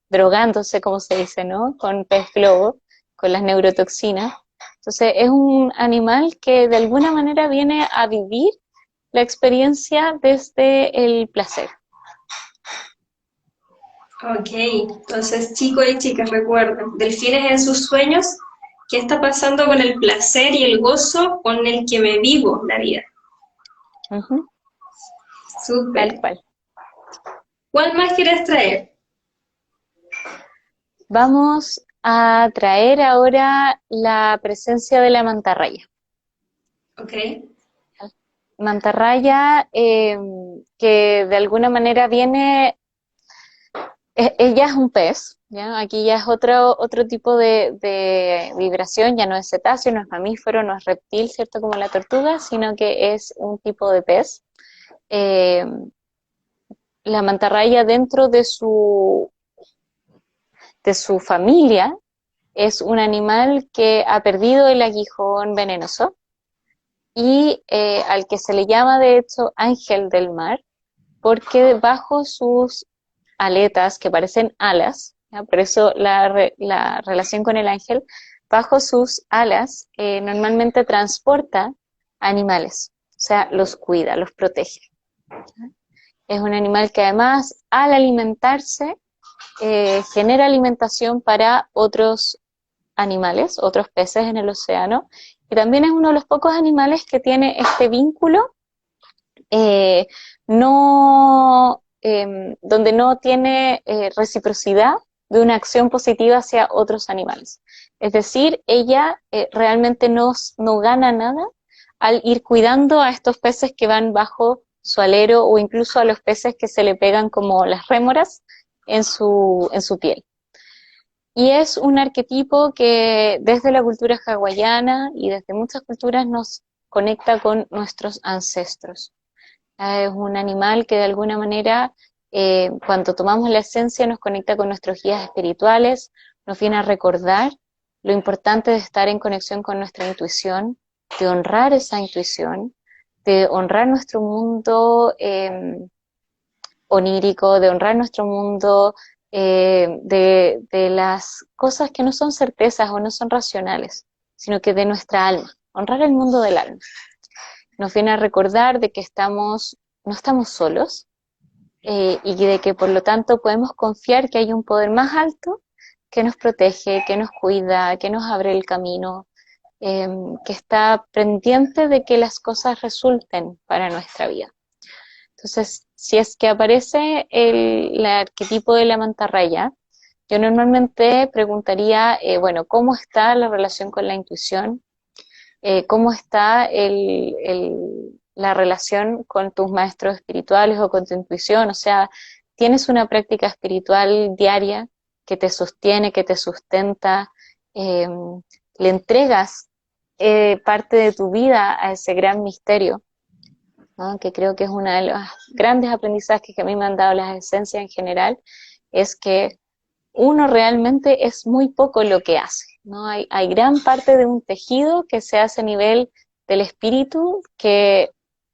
drogándose, como se dice, ¿no? Con pez globo, con las neurotoxinas. Entonces, es un animal que de alguna manera viene a vivir la experiencia desde el placer. Ok, entonces chicos y chicas, recuerden, delfines en sus sueños, ¿qué está pasando con el placer y el gozo con el que me vivo la vida? Ujú, Súper. tal cual. ¿Cuál más quieres traer? Vamos a traer ahora la presencia de la mantarraya. Ok. Mantarraya que de alguna manera viene, ella es un pez, ¿ya? Aquí ya es otro tipo de vibración, ya no es cetáceo, no es mamífero, no es reptil, ¿cierto? Como la tortuga, sino que es un tipo de pez. Eh, la mantarraya dentro de su familia es un animal que ha perdido el aguijón venenoso y al que se le llama de hecho ángel del mar, porque bajo sus aletas, que parecen alas, ¿ya? Por eso la relación con el ángel, bajo sus alas normalmente transporta animales, o sea, los cuida, los protege. Es un animal que además al alimentarse genera alimentación para otros animales, otros peces en el océano, y también es uno de los pocos animales que tiene este vínculo eh, donde no tiene reciprocidad de una acción positiva hacia otros animales. Es decir, ella realmente no gana nada al ir cuidando a estos peces que van bajo su alero o incluso a los peces que se le pegan como las rémoras en su piel. Y es un arquetipo que desde la cultura hawaiana y desde muchas culturas nos conecta con nuestros ancestros. Es un animal que de alguna manera, cuando tomamos la esencia, nos conecta con nuestros guías espirituales, nos viene a recordar lo importante de estar en conexión con nuestra intuición, de honrar esa intuición, de honrar nuestro mundo onírico, de honrar nuestro mundo de las cosas que no son certezas o no son racionales, sino que de nuestra alma, honrar el mundo del alma. Nos viene a recordar de que no estamos solos y de que por lo tanto podemos confiar que hay un poder más alto que nos protege, que nos cuida, que nos abre el camino, que está pendiente de que las cosas resulten para nuestra vida. Entonces, si es que aparece el arquetipo de la mantarraya, yo normalmente preguntaría, bueno, ¿cómo está la relación con la intuición? ¿Cómo está la relación con tus maestros espirituales o con tu intuición? O sea, ¿tienes una práctica espiritual diaria que te sostiene, que te sustenta? ¿Le entregas parte de tu vida a ese gran misterio? ¿No? Que creo que es uno de los grandes aprendizajes que a mí me han dado las esencias en general, es que uno realmente es muy poco lo que hace, ¿no? Hay gran parte de un tejido que se hace a nivel del espíritu que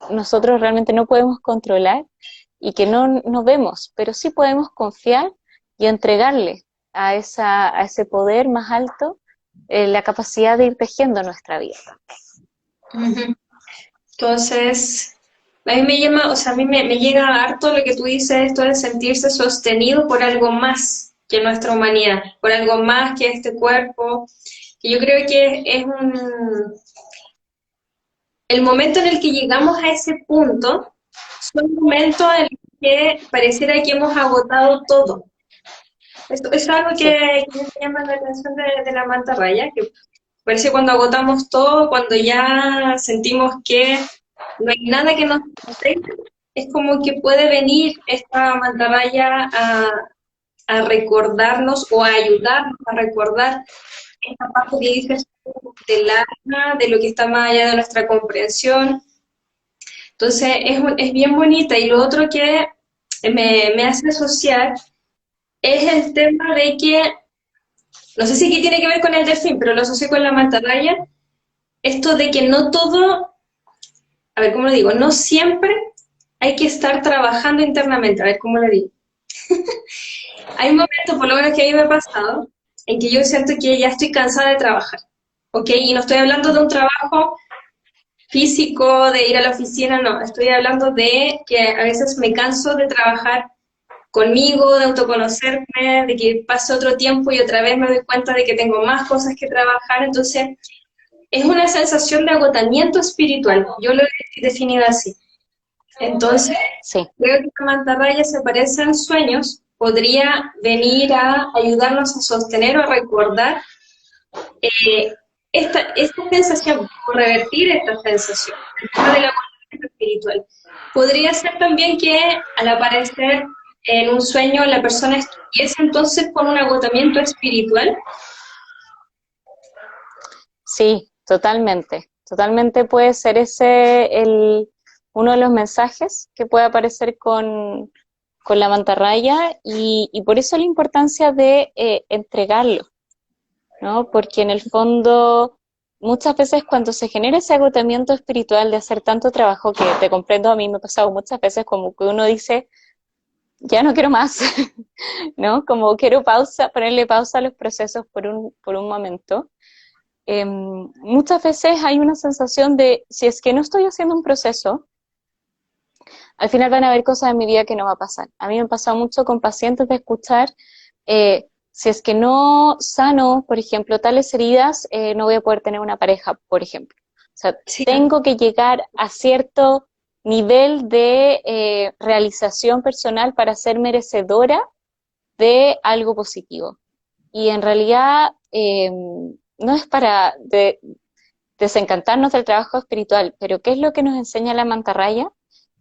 nosotros realmente no podemos controlar y que no vemos, pero sí podemos confiar y entregarle a ese poder más alto la capacidad de ir tejiendo nuestra vida. Ujú. Entonces, a mí me llama, o sea, a mí me llega harto lo que tú dices, esto de sentirse sostenido por algo más que nuestra humanidad, por algo más que este cuerpo, que yo creo que es el momento en el que llegamos a ese punto, son momentos en los que pareciera que hemos agotado todo. Esto es algo Sí, que me llama la atención de la mantarraya, que parece cuando agotamos todo, cuando ya sentimos que no hay nada que nos detenga, es como que puede venir esta mantarraya a recordarnos o a ayudarnos a recordar esta parte que dices tú del alma, de lo que está más allá de nuestra comprensión. Entonces es bien bonita. Y lo otro que me hace asociar es el tema de que, no sé si aquí tiene que ver con el delfín, pero lo asocio con la mantarraya, esto de que no todo, a ver, ¿cómo lo digo? No siempre hay que estar trabajando internamente, a ver, ¿cómo lo digo? Hay momentos, por lo menos que a mí me ha pasado, en que yo siento que ya estoy cansada de trabajar, ¿ok? Y no estoy hablando de un trabajo físico, de ir a la oficina, no, estoy hablando de que a veces me canso de trabajar conmigo, de autoconocerme, de que pase otro tiempo y otra vez me doy cuenta de que tengo más cosas que trabajar, entonces es una sensación de agotamiento espiritual, yo lo he definido así. Entonces, sí, creo que la mantarraya se parece en sueños, podría venir a ayudarnos a sostener o a recordar eh, esta sensación, o revertir esta sensación, el tema del agotamiento espiritual. Podría ser también que al aparecer en un sueño la persona estuviese entonces con un agotamiento espiritual. sí, totalmente. Totalmente puede ser ese uno de los mensajes que puede aparecer con la mantarraya y por eso la importancia de entregarlo, ¿no? Porque en el fondo, muchas veces cuando se genera ese agotamiento espiritual de hacer tanto trabajo, que te comprendo, a mí me ha pasado muchas veces como que uno dice, ya no quiero más, ¿no? Como quiero pausa, ponerle pausa a los procesos por un momento. Muchas veces hay una sensación de, si es que no estoy haciendo un proceso, al final van a haber cosas en mi vida que no va a pasar. A mí me ha pasado mucho con pacientes de escuchar, si es que no sano, por ejemplo, tales heridas, no voy a poder tener una pareja, por ejemplo. O sea, Sí, tengo que llegar a cierto nivel de realización personal para ser merecedora de algo positivo. Y en realidad no es para desencantarnos del trabajo espiritual, pero ¿qué es lo que nos enseña la mantarraya?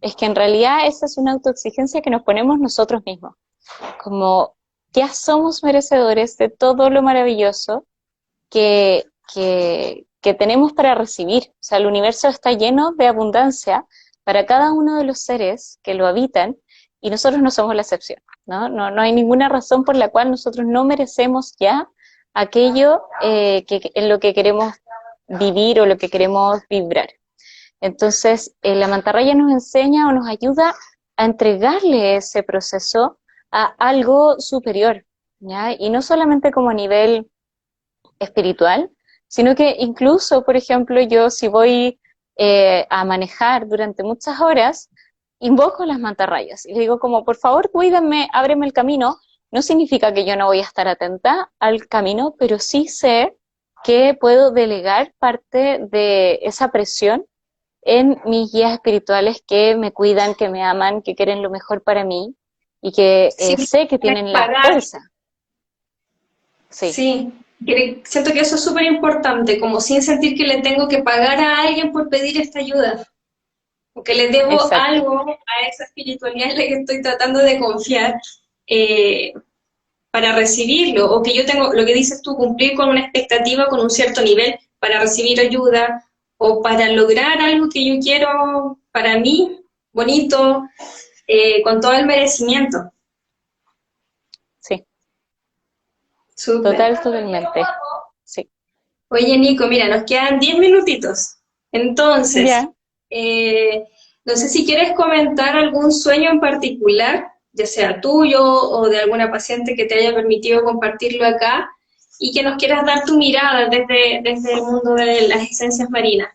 Es que en realidad esa es una autoexigencia que nos ponemos nosotros mismos, como ya somos merecedores de todo lo maravilloso que, que tenemos para recibir. O sea, el universo está lleno de abundancia para cada uno de los seres que lo habitan y nosotros no somos la excepción, ¿no? No hay ninguna razón por la cual nosotros no merecemos ya aquello en lo que queremos vivir o lo que queremos vibrar. Entonces, la mantarraya nos enseña o nos ayuda a entregarle ese proceso a algo superior, ¿ya? Y no solamente como a nivel espiritual, sino que incluso, por ejemplo, yo si voy a manejar durante muchas horas, invoco las mantarrayas y digo como, por favor, cuídame, ábreme el camino. No significa que yo no voy a estar atenta al camino, pero sí sé que puedo delegar parte de esa presión en mis guías espirituales que me cuidan, que me aman, que quieren lo mejor para mí y que sí, sé que tienen la pagar. fuerza. Sí, Sí, siento que eso es súper importante, como sin sentir que le tengo que pagar a alguien por pedir esta ayuda, o que le debo exacto. algo a esa espiritualidad en la que estoy tratando de confiar eh, para recibirlo, o que yo tengo, lo que dices tú, cumplir con una expectativa con un cierto nivel para recibir ayuda, o para lograr algo que yo quiero para mí, bonito, con todo el merecimiento. Sí, Súper. totalmente. Sí. Oye, Nico, mira, nos quedan 10 minutitos. Entonces, Ya. eh, no sé si quieres comentar algún sueño en particular, ya sea tuyo o de alguna paciente que te haya permitido compartirlo acá y que nos quieras dar tu mirada desde el mundo de las esencias marinas.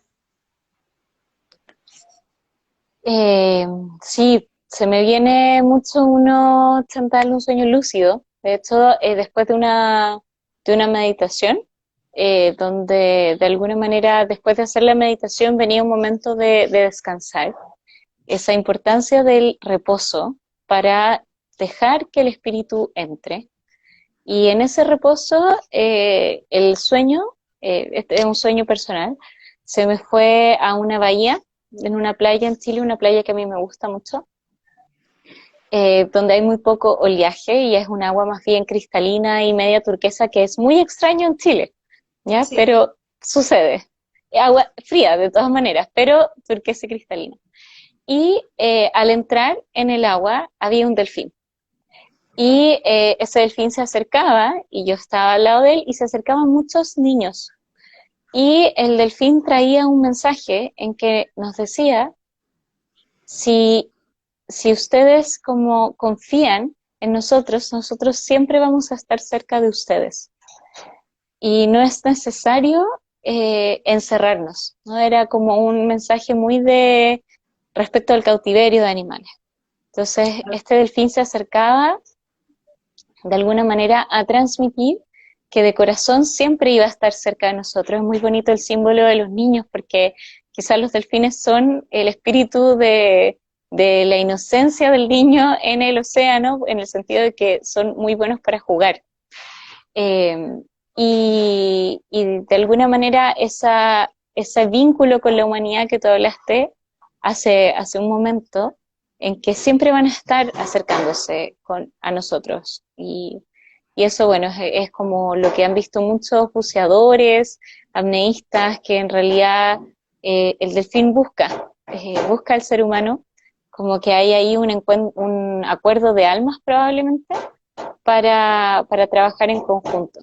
Eh, sí, se me viene mucho uno chantal un sueño lúcido. De hecho, después de una meditación, donde de alguna manera después de hacer la meditación venía un momento de descansar. Esa importancia del reposo para dejar que el espíritu entre. Y en ese reposo, el sueño, este es un sueño personal, se me fue a una bahía, en una playa en Chile, una playa que a mí me gusta mucho, donde hay muy poco oleaje y es un agua más bien cristalina y media turquesa, que es muy extraño en Chile, ¿ya? Sí. Pero sucede. Agua fría de todas maneras, pero turquesa y cristalina. Y al entrar en el agua había un delfín. Y ese delfín se acercaba y yo estaba al lado de él y se acercaban muchos niños. Y el delfín traía un mensaje en que nos decía, si, si ustedes como confían en nosotros, nosotros siempre vamos a estar cerca de ustedes. Y no es necesario encerrarnos, ¿no? Era como un mensaje muy de respecto al cautiverio de animales. Entonces, este delfín se acercaba de alguna manera a transmitir que de corazón siempre iba a estar cerca de nosotros. Es muy bonito el símbolo de los niños porque quizás los delfines son el espíritu de la inocencia del niño en el océano, en el sentido de que son muy buenos para jugar. Eh, y de alguna manera ese vínculo con la humanidad que tú hablaste hace un momento, en que siempre van a estar acercándose a nosotros. Y eso, bueno, es como lo que han visto muchos buceadores, apneístas, que en realidad el delfín busca al ser humano, como que hay ahí un acuerdo de almas probablemente para trabajar en conjunto.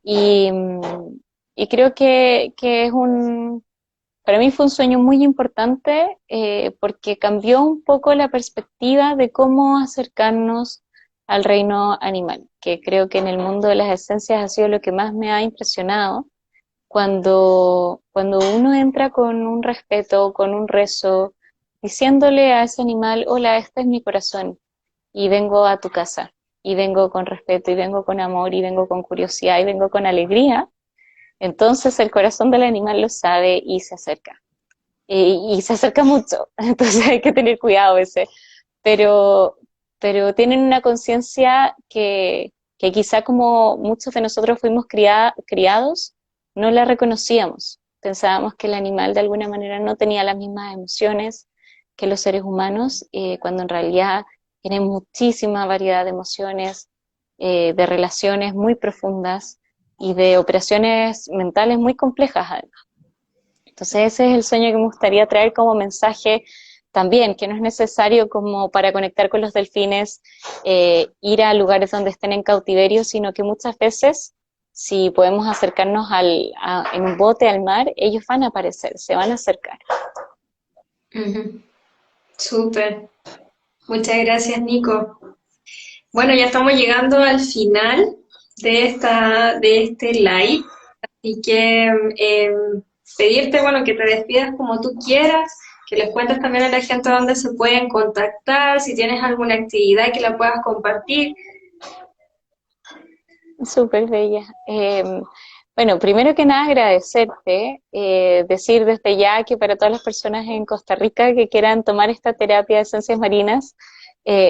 Y, y creo que para mí fue un sueño muy importante porque cambió un poco la perspectiva de cómo acercarnos al reino animal, que creo que en el mundo de las esencias ha sido lo que más me ha impresionado, cuando uno entra con un respeto, con un rezo, diciéndole a ese animal, hola, este es mi corazón, y vengo a tu casa, y vengo con respeto, y vengo con amor, y vengo con curiosidad, y vengo con alegría, entonces el corazón del animal lo sabe y se acerca. Y se acerca mucho, entonces hay que tener cuidado ese. Pero, pero tienen una conciencia que quizá como muchos de nosotros fuimos criados, no la reconocíamos. Pensábamos que el animal de alguna manera no tenía las mismas emociones que los seres humanos, cuando en realidad tienen muchísima variedad de emociones, de relaciones muy profundas y de operaciones mentales muy complejas además. Entonces ese es el sueño que me gustaría traer como mensaje también, que no es necesario como para conectar con los delfines ir a lugares donde estén en cautiverio, sino que muchas veces si podemos acercarnos en un bote al mar, ellos van a aparecer, se van a acercar. Ujú. Súper. Muchas gracias, Nico. Bueno, ya estamos llegando al final de este live, así que pedirte, bueno, que te despidas como tú quieras, que les cuentes también a la gente dónde se pueden contactar, si tienes alguna actividad que la puedas compartir. Súper bella. Bueno, primero que nada agradecerte, decir desde ya que para todas las personas en Costa Rica que quieran tomar esta terapia de esencias marinas,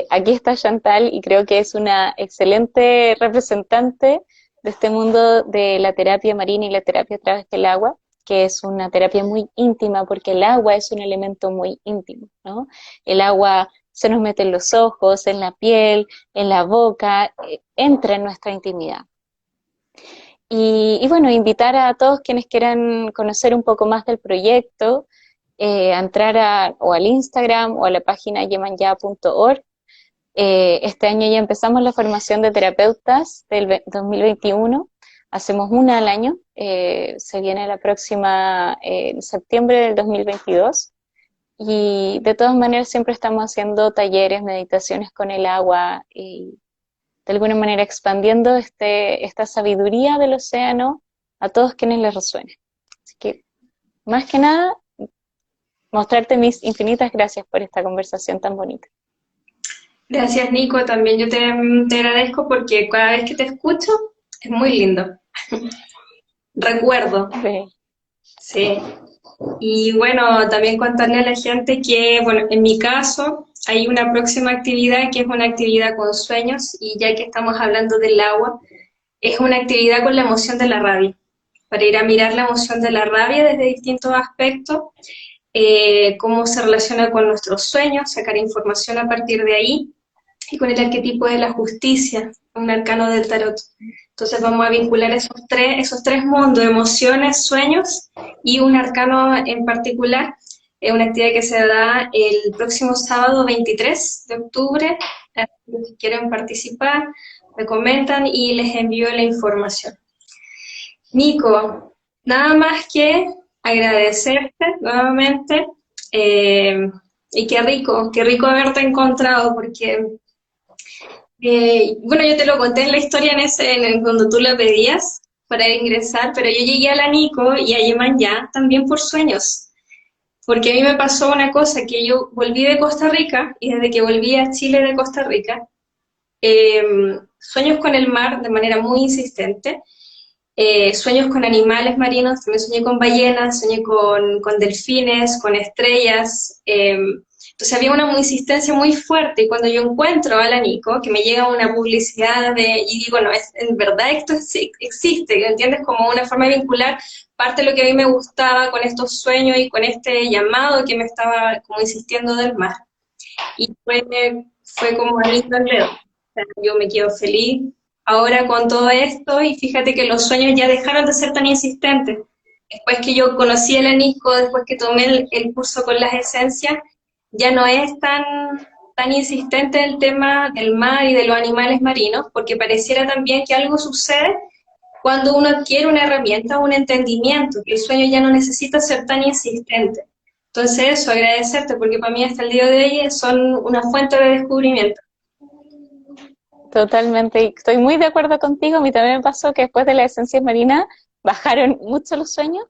aquí está Chantal y creo que es una excelente representante de este mundo de la terapia marina y la terapia a través del agua, que es una terapia muy íntima porque el agua es un elemento muy íntimo, ¿no? El agua se nos mete en los ojos, en la piel, en la boca, entra en nuestra intimidad. Y bueno, invitar a todos quienes quieran conocer un poco más del proyecto, a entrar o al Instagram o a la página yemanya.org. Este año ya empezamos la formación de terapeutas del 2021, hacemos una al año, se viene la próxima en septiembre del 2022. Y de todas maneras siempre estamos haciendo talleres, meditaciones con el agua y de alguna manera expandiendo esta sabiduría del océano a todos quienes les resuene. Así que, más que nada, mostrarte mis infinitas gracias por esta conversación tan bonita. Gracias, Nico, también yo te agradezco porque cada vez que te escucho es muy lindo. Recuerdo. Sí. Sí. Y bueno, también contarle a la gente que, bueno, en mi caso hay una próxima actividad que es una actividad con sueños y ya que estamos hablando del agua, es una actividad con la emoción de la rabia, para ir a mirar la emoción de la rabia desde distintos aspectos, cómo se relaciona con nuestros sueños, sacar información a partir de ahí y con el arquetipo de la justicia, un arcano del tarot. Entonces vamos a vincular esos tres mundos, emociones, sueños y un arcano en particular. Es una actividad que se da el próximo sábado 23 de octubre. Los que quieren participar, me comentan y les envío la información. Nico, nada más que agradecerte nuevamente y qué rico haberte encontrado porque bueno, yo te lo conté en la historia cuando tú la pedías para ingresar, pero yo llegué a la Nico y a Yemanyá también por sueños, porque a mí me pasó una cosa, que yo volví de Costa Rica y desde que volví a Chile de Costa Rica, eh, sueños con el mar de manera muy insistente, sueños con animales marinos, también soñé con ballenas, soñé con delfines, con estrellas, entonces había una insistencia muy fuerte y cuando yo encuentro a la Nico, que me llega una publicidad y digo, no, en verdad esto existe, ¿entiendes? Como una forma de vincular parte de lo que a mí me gustaba con estos sueños y con este llamado que me estaba como insistiendo del mar. Y fue como anillo al dedo. O sea, yo me quedo feliz ahora con todo esto y fíjate que los sueños ya dejaron de ser tan insistentes. Después que yo conocí el anisco, después que tomé el curso con las esencias, ya no es tan insistente el tema del mar y de los animales marinos, porque pareciera también que algo sucede cuando uno adquiere una herramienta o un entendimiento, que el sueño ya no necesita ser tan insistente. Entonces eso, agradecerte, porque para mí hasta el día de hoy son una fuente de descubrimiento. Totalmente, y estoy muy de acuerdo contigo. A mí también me pasó que después de las esencias marinas bajaron mucho los sueños.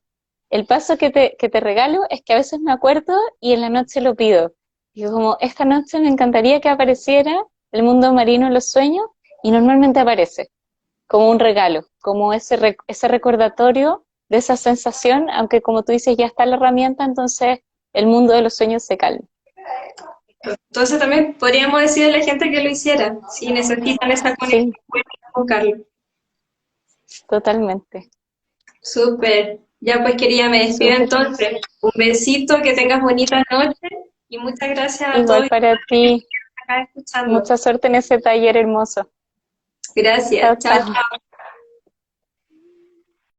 El paso que te regalo es que a veces me acuerdo y en la noche lo pido. Digo, como esta noche me encantaría que apareciera el mundo marino en los sueños y normalmente aparece como un regalo, como ese recordatorio de esa sensación, aunque como tú dices ya está la herramienta, entonces el mundo de los sueños se calma. Entonces también podríamos decirle a la gente que lo hiciera, si necesitan esa conexión, Sí, pueden buscarlo. totalmente. Súper. Ya pues quería, me despido Súper. entonces. Un besito, que tengas bonita noche y muchas gracias a todos Igual los que para ti, están acá escuchando. mucha suerte en ese taller hermoso. Gracias. Chao, Chao, chao. chao.